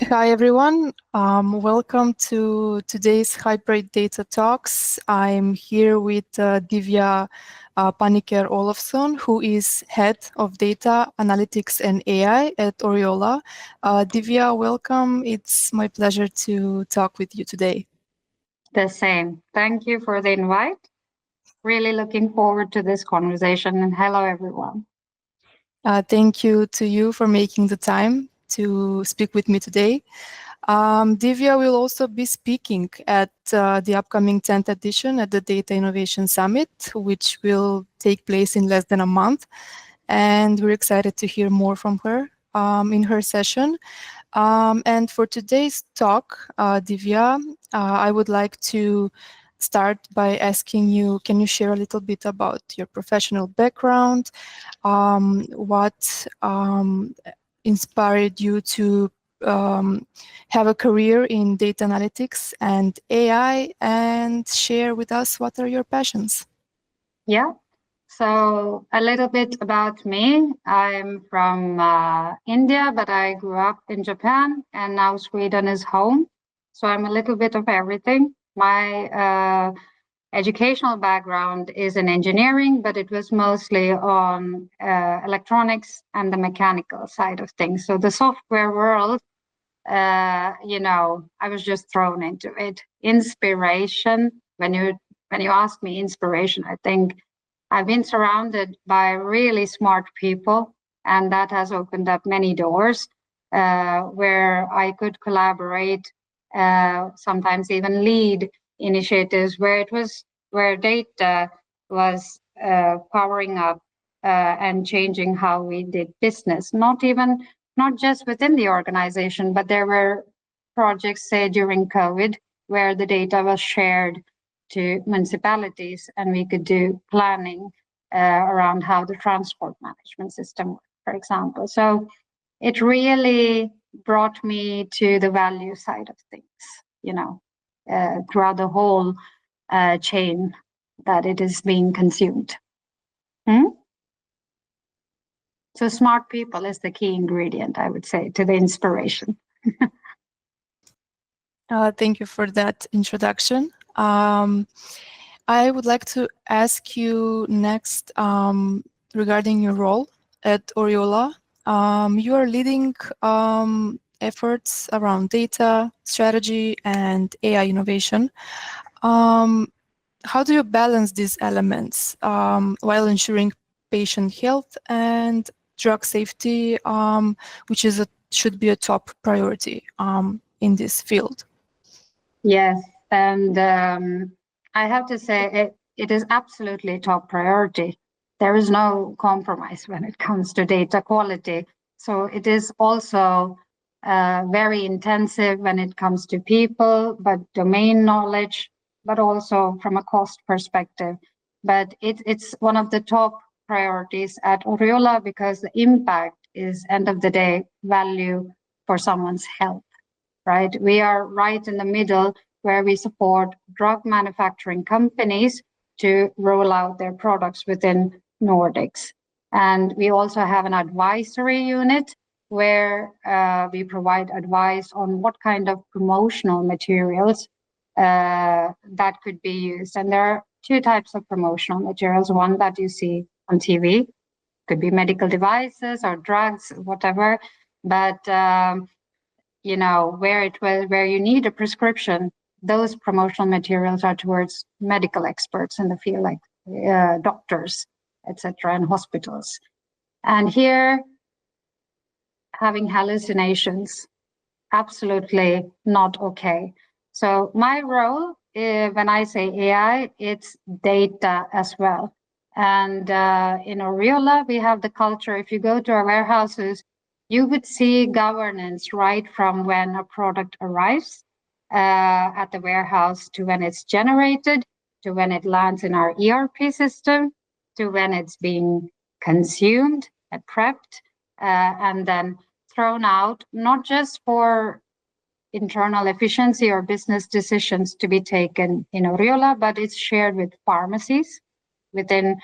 Hi, everyone. Welcome to today's Hyperight Data Talks. I'm here with Divya Panicker Olofsson, who is Head of Data Analytics and AI at Oriola. Divya, welcome. It's my pleasure to talk with you today. The same. Thank you for the invite. Really looking forward to this conversation, and hello, everyone. Thank you to you for making the time to speak with me today. Divya will also be speaking at the upcoming 10th edition at the Data Innovation Summit, which will take place in less than a month. And we're excited to hear more from her in her session. And for today's talk, Divya, I would like to start by asking you, can you share a little bit about your professional background? What inspired you to have a career in data analytics and AI, and share with us what are your passions? Yeah. So a little bit about me. I'm from India, but I grew up in Japan, and now Sweden is home. So I'm a little bit of everything. My educational background is in engineering, but it was mostly on electronics and the mechanical side of things. So the software world, I was just thrown into it. Inspiration, when you ask me inspiration, I think I've been surrounded by really smart people, and that has opened up many doors where I could collaborate, sometimes even lead initiatives where data was powering up and changing how we did business. Not just within the organization, but there were projects, say during COVID, where the data was shared to municipalities, and we could do planning around how the transport management system worked, for example. So it really brought me to the value side of things, throughout the whole chain that it is being consumed. So smart people is the key ingredient, I would say, to the inspiration. Thank you for that introduction. I would like to ask you next regarding your role at Oriola. You are leading efforts around data, strategy, and AI innovation. How do you balance these elements while ensuring patient health and drug safety, which should be a top priority in this field? Yes, and I have to say it is absolutely top priority. There is no compromise when it comes to data quality. So it is also very intensive when it comes to people, but domain knowledge, but also from a cost perspective. But it's one of the top priorities at Oriola because the impact is, end of the day, value for someone's health. Right? We are right in the middle where we support drug manufacturing companies to roll out their products within Nordics. And we also have an advisory unit where we provide advice on what kind of promotional materials that could be used. And there are two types of promotional materials. One that you see on TV, could be medical devices or drugs, whatever. But where you need a prescription, those promotional materials are towards medical experts in the field, like doctors, etc., and hospitals. And here, having hallucinations, absolutely not okay. So my role, when I say AI, it's data as well. And in Oriola, we have the culture. If you go to our warehouses, you would see governance right from when a product arrives at the warehouse to when it's generated, to when it lands in our ERP system, to when it's being consumed and prepped, and then thrown out, not just for internal efficiency or business decisions to be taken in Oriola, but it's shared with pharmacies within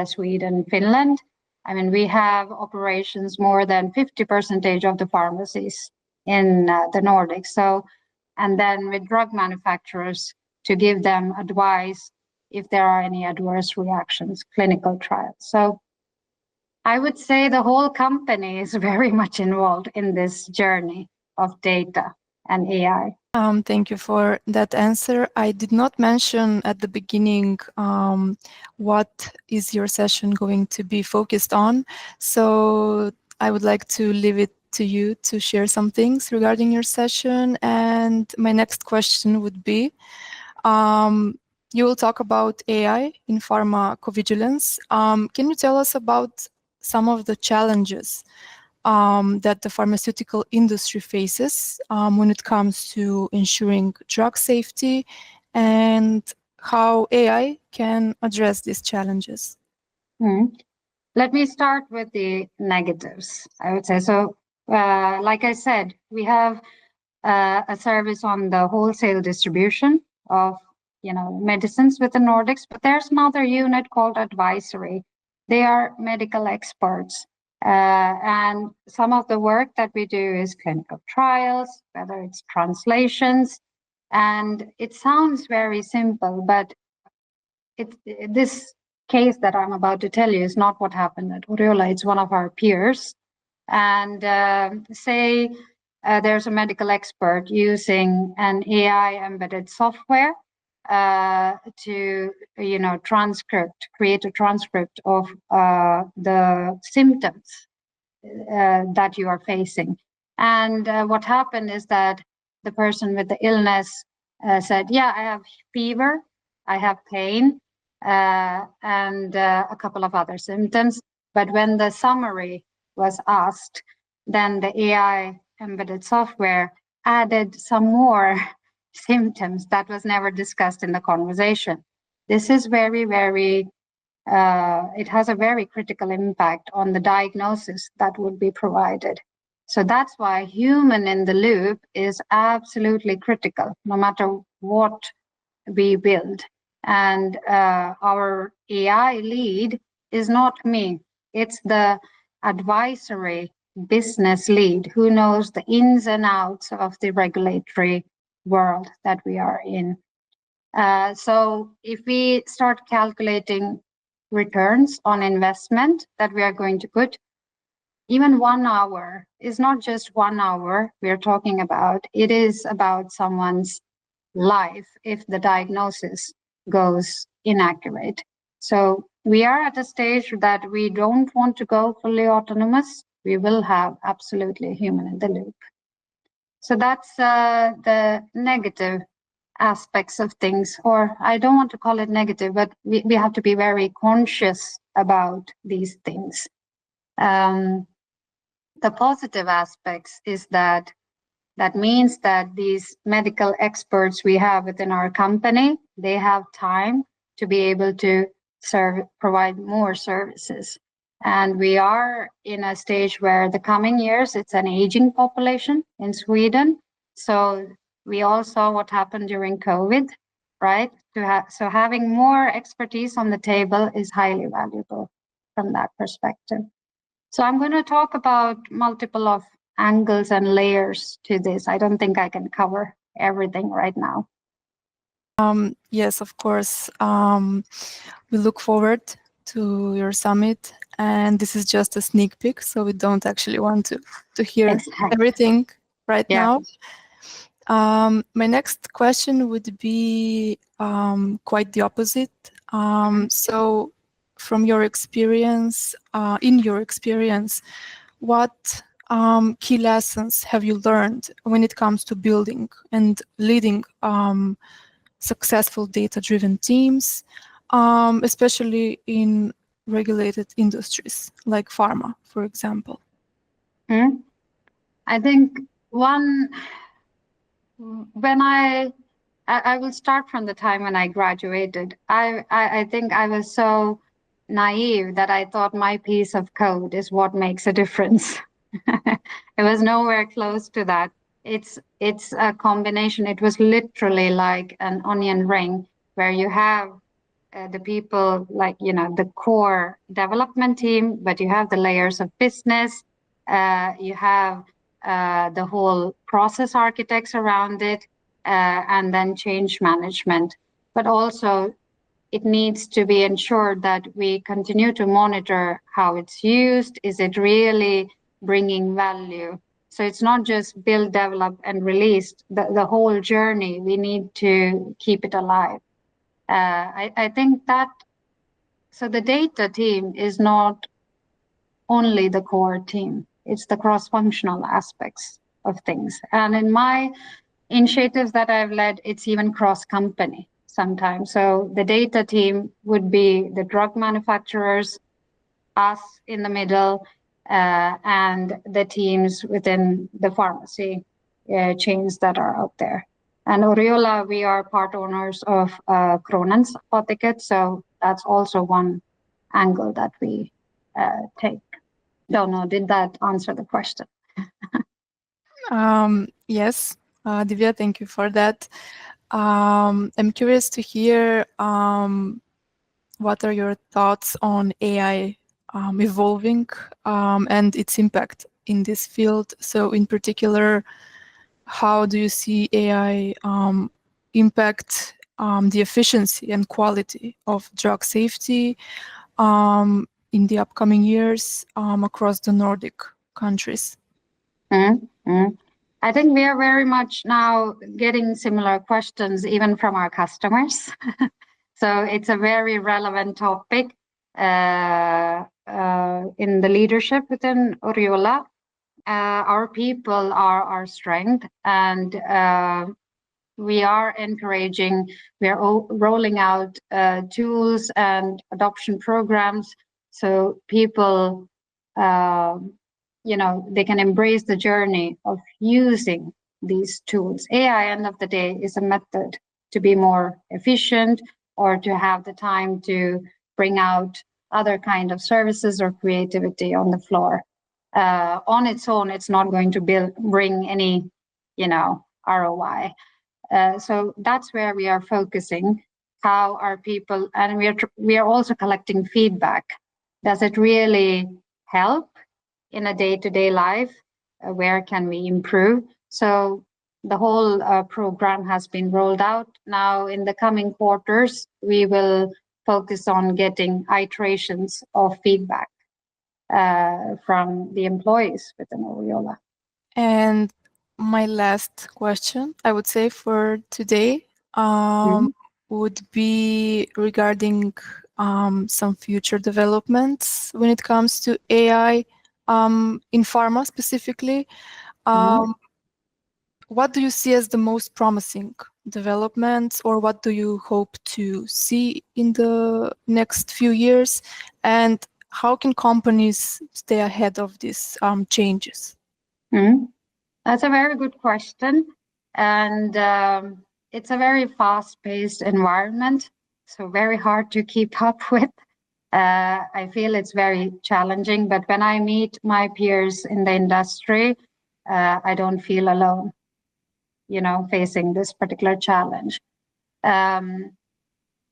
Sweden, Finland. I mean, we have operations more than 50% of the pharmacies in the Nordics. So, and then with drug manufacturers to give them advice if there are any adverse reactions, clinical trials. So I would say the whole company is very much involved in this journey of data and AI. Thank you for that answer. I did not mention at the beginning what is your session going to be focused on. So I would like to leave it to you to share some things regarding your session. And my next question would be, you will talk about AI in pharmacovigilance. Can you tell us about some of the challenges that the pharmaceutical industry faces when it comes to ensuring drug safety, and how AI can address these challenges? Let me start with the negatives, I would say. So, like I said, we have a service on the wholesale distribution of medicines with the Nordics, but there's another unit called advisory. They are medical experts, and some of the work that we do is clinical trials, whether it's translations, and it sounds very simple, but this case that I'm about to tell you is not what happened at Oriola. It's one of our peers, and say there's a medical expert using an AI embedded software to create a transcript of the symptoms that you are facing. And what happened is that the person with the illness said, yeah, I have fever, I have pain, and a couple of other symptoms. But when the summary was asked, then the AI embedded software added some more symptoms that was never discussed in the conversation. This is very, very, it has a very critical impact on the diagnosis that would be provided. So that's why human in the loop is absolutely critical, no matter what we build. And our AI lead is not me, it's the advisory business lead who knows the ins and outs of the regulatory world that we are in. So if we start calculating returns on investment that we are going to put, even 1 hour is not just 1 hour we're talking about, it is about someone's life if the diagnosis goes inaccurate. So we are at a stage that we don't want to go fully autonomous. We will have absolutely human in the loop. So that's the negative aspects of things, or I don't want to call it negative, but we have to be very conscious about these things. The positive aspects is that means that these medical experts we have within our company, they have time to be able to provide more services. And we are in a stage where the coming years, it's an aging population in Sweden. So we all saw what happened during COVID, right? So having more expertise on the table is highly valuable from that perspective. So I'm going to talk about multiple of angles and layers to this. I don't think I can cover everything right now. Yes, of course. We look forward to your summit, and this is just a sneak peek, so we don't actually want to hear everything right now. My next question would be quite the opposite. So from your experience, in your experience, what key lessons have you learned when it comes to building and leading successful data-driven teams, especially in regulated industries like pharma, for example? I think when I will start from the time when I graduated. I think I was so naive that I thought my piece of code is what makes a difference. It was nowhere close to that. It's a combination. It was literally like an onion ring where you have the people like, the core development team, but you have the layers of business, you have the whole process architects around it, and then change management. But also, it needs to be ensured that we continue to monitor how it's used. Is it really bringing value? So it's not just build, develop, and release. The whole journey, we need to keep it alive. I think that, so the data team is not only the core team, it's the cross-functional aspects of things. And in my initiatives that I've led, it's even cross-company sometimes. So the data team would be the drug manufacturers, us in the middle, and the teams within the pharmacy chains that are out there. And Oriola, we are part owners of Kronans Apoteket, so that's also one angle that we take. Don't know, did that answer the question? Yes, Divya, thank you for that. I'm curious to hear what are your thoughts on AI evolving and its impact in this field. So in particular, how do you see AI impact the efficiency and quality of drug safety in the upcoming years across the Nordic countries? Mm-hmm. I think we are very much now getting similar questions even from our customers. So it's a very relevant topic in the leadership within Oriola. Our people are our strength, and we are encouraging, we are rolling out tools and adoption programs so people, they can embrace the journey of using these tools. AI, end of the day, is a method to be more efficient or to have the time to bring out other kind of services or creativity on the floor. On its own, it's not going to bring any, ROI. So that's where we are focusing, how our people, and we are also collecting feedback. Does it really help in a day-to-day life? Where can we improve? So the whole program has been rolled out. Now in the coming quarters, we will focus on getting iterations of feedback from the employees within Oriola. And my last question, I would say, for today would be regarding some future developments when it comes to AI in pharma specifically. What do you see as the most promising developments, or what do you hope to see in the next few years? And how can companies stay ahead of these changes? That's a very good question. And it's a very fast-paced environment, so very hard to keep up with. I feel it's very challenging, but when I meet my peers in the industry, I don't feel alone, facing this particular challenge. I'm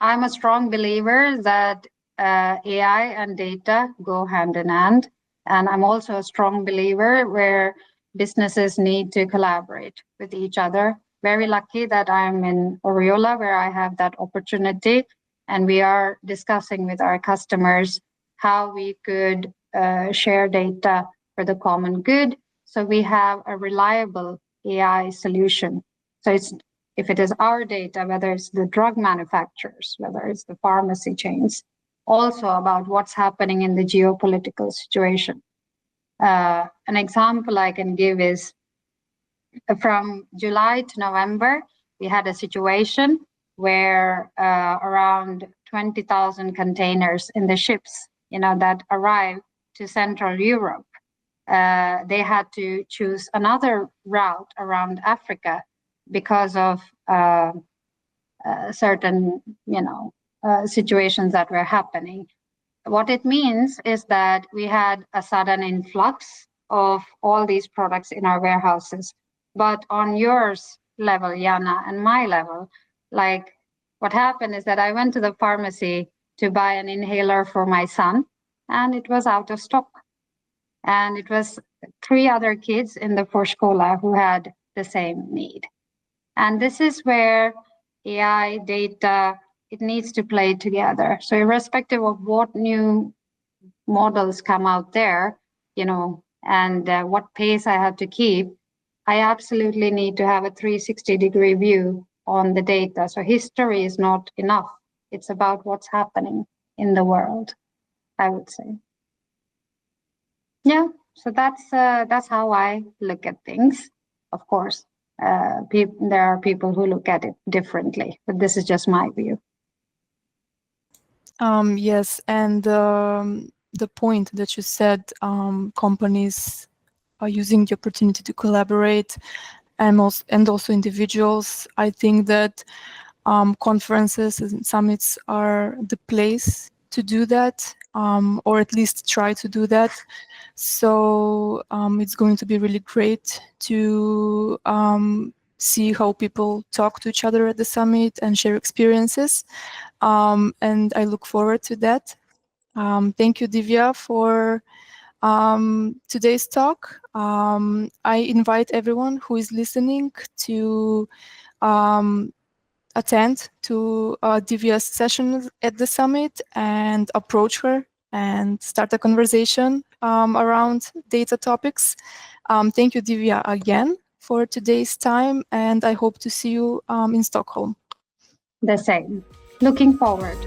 a strong believer that AI and data go hand in hand. And I'm also a strong believer where businesses need to collaborate with each other. Very lucky that I'm in Oriola, where I have that opportunity. And we are discussing with our customers how we could share data for the common good. So we have a reliable AI solution. So if it is our data, whether it's the drug manufacturers, whether it's the pharmacy chains, also about what's happening in the geopolitical situation. An example I can give is from July to November, we had a situation where around 20,000 containers in the ships, that arrived to Central Europe, they had to choose another route around Africa because of certain, situations that were happening. What it means is that we had a sudden influx of all these products in our warehouses. But on yours level, Jana, and my level, like what happened is that I went to the pharmacy to buy an inhaler for my son, and it was out of stock. And it was 3 other kids in the Förskola who had the same need. And this is where AI, data, it needs to play together. So irrespective of what new models come out there, and what pace I have to keep, I absolutely need to have a 360-degree view on the data. So history is not enough. It's about what's happening in the world, I would say. Yeah, so that's how I look at things. Of course, there are people who look at it differently, but this is just my view. Yes, and the point that you said, companies are using the opportunity to collaborate, and also individuals. I think that conferences and summits are the place to do that, or at least try to do that. So it's going to be really great to see how people talk to each other at the summit and share experiences. And I look forward to that. Thank you, Divya, for today's talk. I invite everyone who is listening to attend to Divya's session at the summit and approach her and start a conversation around data topics. Thank you, Divya, again for today's time, and I hope to see you in Stockholm. The same. Looking forward.